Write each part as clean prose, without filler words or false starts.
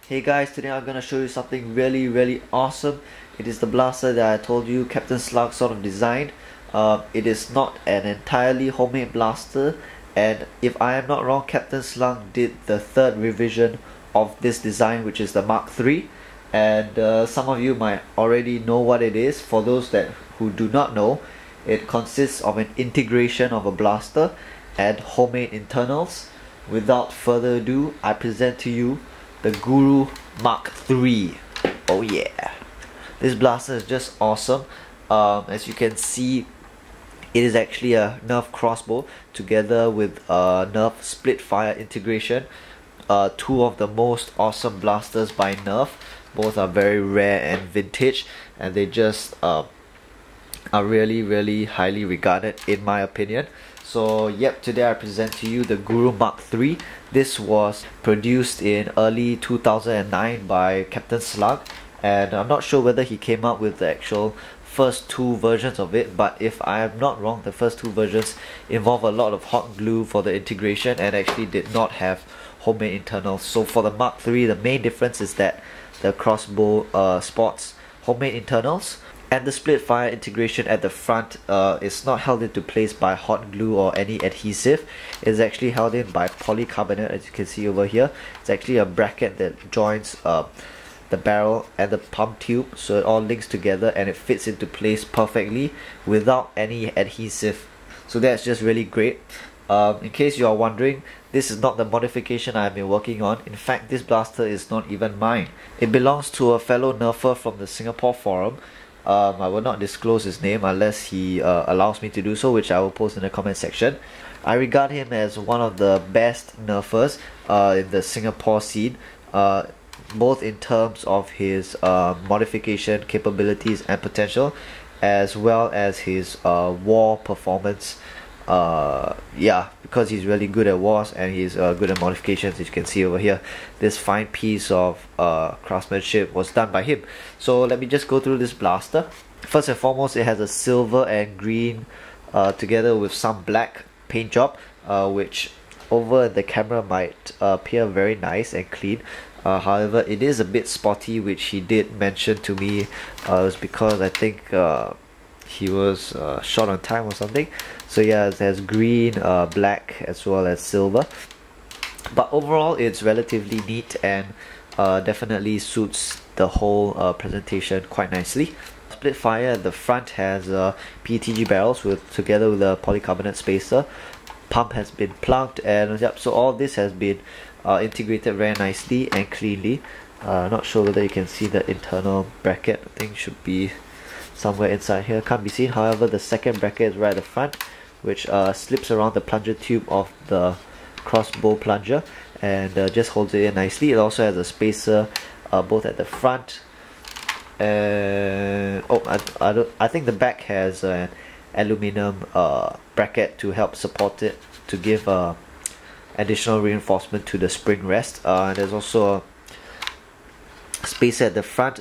Hey guys, today I'm gonna show you something really awesome. It is the blaster that I told you Captain Slug sort of designed. It is not an entirely homemade blaster, and if I am not wrong, Captain Slug did the third revision of this design, which is the Mk.iii, and some of you might already know what it is. For those who do not know, it consists of an integration of a blaster and homemade internals. Without further ado, I present to you the GrooveNerfer. Oh yeah, this blaster is just awesome. As you can see, it is actually a Nerf Crossbow together with Nerf Splitfire integration. Two of the most awesome blasters by Nerf. Both are very rare and vintage, and they just are really highly regarded in my opinion. So yep, today I present to you the GrooveNerfer. This was produced in early 2009 by Captain Slug, and I'm not sure whether he came up with the actual first two versions of it, but if I am not wrong, the first two versions involve a lot of hot glue for the integration and actually did not have homemade internals. So for the Mk.iii, the main difference is that the Crossbow sports homemade internals, and the Splitfire integration at the front is not held into place by hot glue or any adhesive. It's actually held in by polycarbonate, as you can see over here. It's actually a bracket that joins the barrel and the pump tube, so it all links together and it fits into place perfectly without any adhesive. So that's just really great. In case you are wondering, this is not the modification I have been working on. In fact, this blaster is not even mine. It belongs to a fellow nerfer from the Singapore forum. I will not disclose his name unless he allows me to do so, which I will post in the comment section. I regard him as one of the best nerfers in the Singapore scene, both in terms of his modification capabilities and potential, as well as his war performance. Yeah, because he's really good at wars and he's good at modifications. As you can see over here, this fine piece of craftsmanship was done by him. So let me just go through this blaster. First and foremost, it has a silver and green together with some black paint job, which over the camera might appear very nice and clean. However, it is a bit spotty, which he did mention to me. It was because I think he was short on time or something. So yeah, it has green, black as well as silver, but overall it's relatively neat and definitely suits the whole presentation quite nicely. Splitfire at the front has PETG barrels together with a polycarbonate spacer. Pump has been plugged, and yep, so all this has been integrated very nicely and cleanly. Not sure whether you can see the internal bracket. I think should be somewhere inside here, can't be seen. However, the second bracket is right at the front, which slips around the plunger tube of the Crossbow plunger and just holds it in nicely. It also has a spacer both at the front and I think the back has an aluminum bracket to help support it, to give additional reinforcement to the spring rest. There's also a spacer at the front,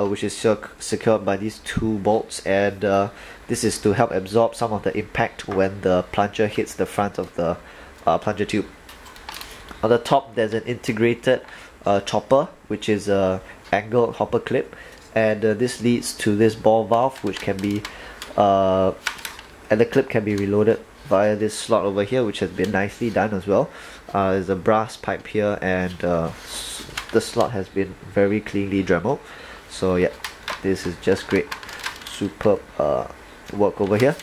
which is secured by these two bolts, and this is to help absorb some of the impact when the plunger hits the front of the plunger tube. On the top, there's an integrated chopper, which is a angled hopper clip, and this leads to this ball valve, which can be and the clip can be reloaded via this slot over here, which has been nicely done as well. There's a brass pipe here, and the slot has been very cleanly dremeled. So yeah, this is just great, superb work over here.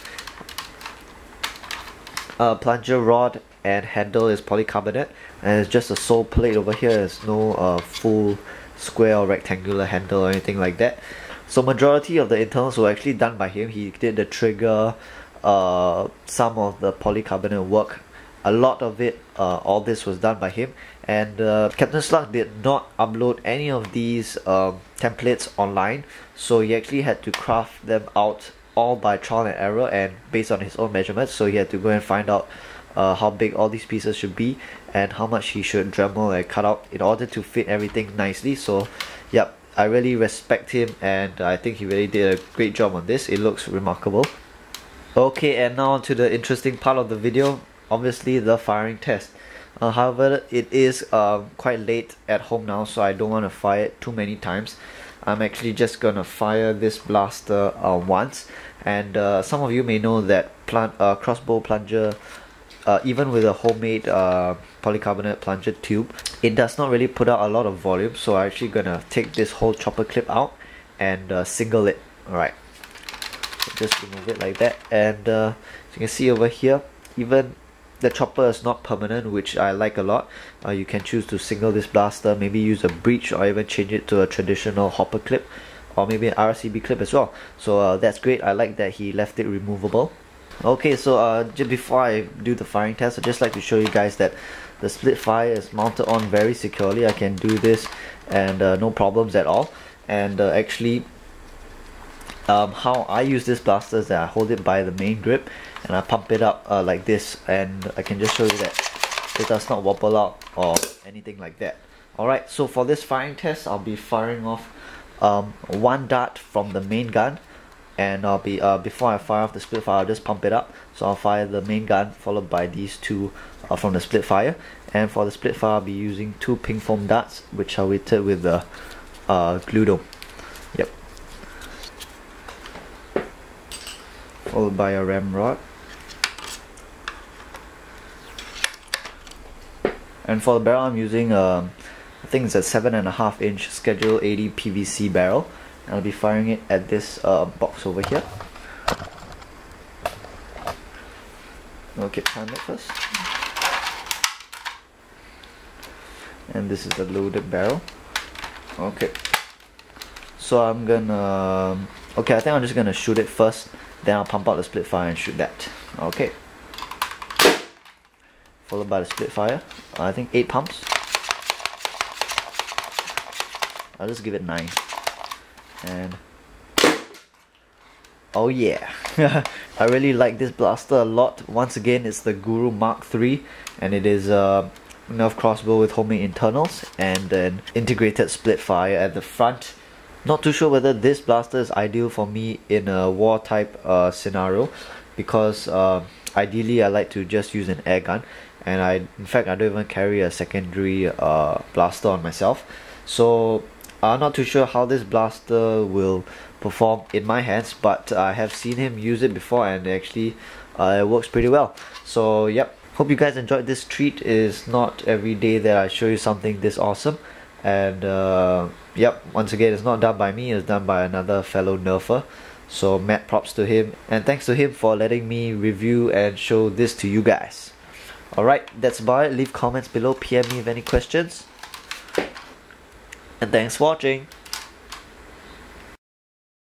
Plunger rod and handle is polycarbonate, and it's just a sole plate over here. There's no full square or rectangular handle or anything like that. So majority of the internals were actually done by him. He did the trigger, some of the polycarbonate work. A lot of it, all this was done by him, and Captain Slug did not upload any of these templates online, so he actually had to craft them out all by trial and error and based on his own measurements. So he had to go and find out how big all these pieces should be and how much he should dremel and cut out in order to fit everything nicely. So yep, I really respect him, and I think he really did a great job on this. It looks remarkable. Okay, and now to the interesting part of the video. Obviously, the firing test. However, it is quite late at home now, so I don't want to fire it too many times. I'm actually just gonna fire this blaster once, and some of you may know that crossbow plunger, even with a homemade polycarbonate plunger tube, it does not really put out a lot of volume. So I'm actually gonna take this whole chopper clip out and single it. Alright, so just remove it like that, and as you can see over here, even the chopper is not permanent, which I like a lot. You can choose to single this blaster, maybe use a breech, or even change it to a traditional hopper clip, or maybe an RCB clip as well. So that's great. I like that he left it removable. Okay, so just before I do the firing test, I'd just like to show you guys that the Splitfire is mounted on very securely. I can do this and no problems at all. And actually, how I use this blaster is that I hold it by the main grip and I pump it up like this, and I can just show you that it does not wobble out or anything like that. Alright, so for this firing test, I'll be firing off one dart from the main gun, and I'll be before I fire off the Splitfire, I'll just pump it up. So I'll fire the main gun followed by these two from the Splitfire, and for the Splitfire I'll be using two pink foam darts, which are weighted with the glue dome. Yep. Followed by a ramrod. And for the barrel, I'm using I think it's a 7.5 inch Schedule 80 PVC barrel. And I'll be firing it at this box over here. Okay, time it first. And this is the loaded barrel. Okay. So I'm gonna... okay, I think I'm just gonna shoot it first. Then I'll pump out the Splitfire and shoot that. Okay. Followed by the Splitfire. I think 8 pumps. I'll just give it 9. And oh yeah, I really like this blaster a lot. Once again, it's the Guru Mark III, and it is a Nerf crossbow with homemade internals and an integrated Splitfire at the front. Not too sure whether this blaster is ideal for me in a war type scenario, because ideally I like to just use an air gun, and in fact I don't even carry a secondary blaster on myself. So I'm not too sure how this blaster will perform in my hands, but I have seen him use it before, and actually it works pretty well. So yep, hope you guys enjoyed this treat. It is not every day that I show you something this awesome. And yep, once again, it's not done by me, it's done by another fellow nerfer. So mad props to him, and thanks to him for letting me review and show this to you guys. Alright, that's about it. Leave comments below, PM me with any questions. And thanks for watching.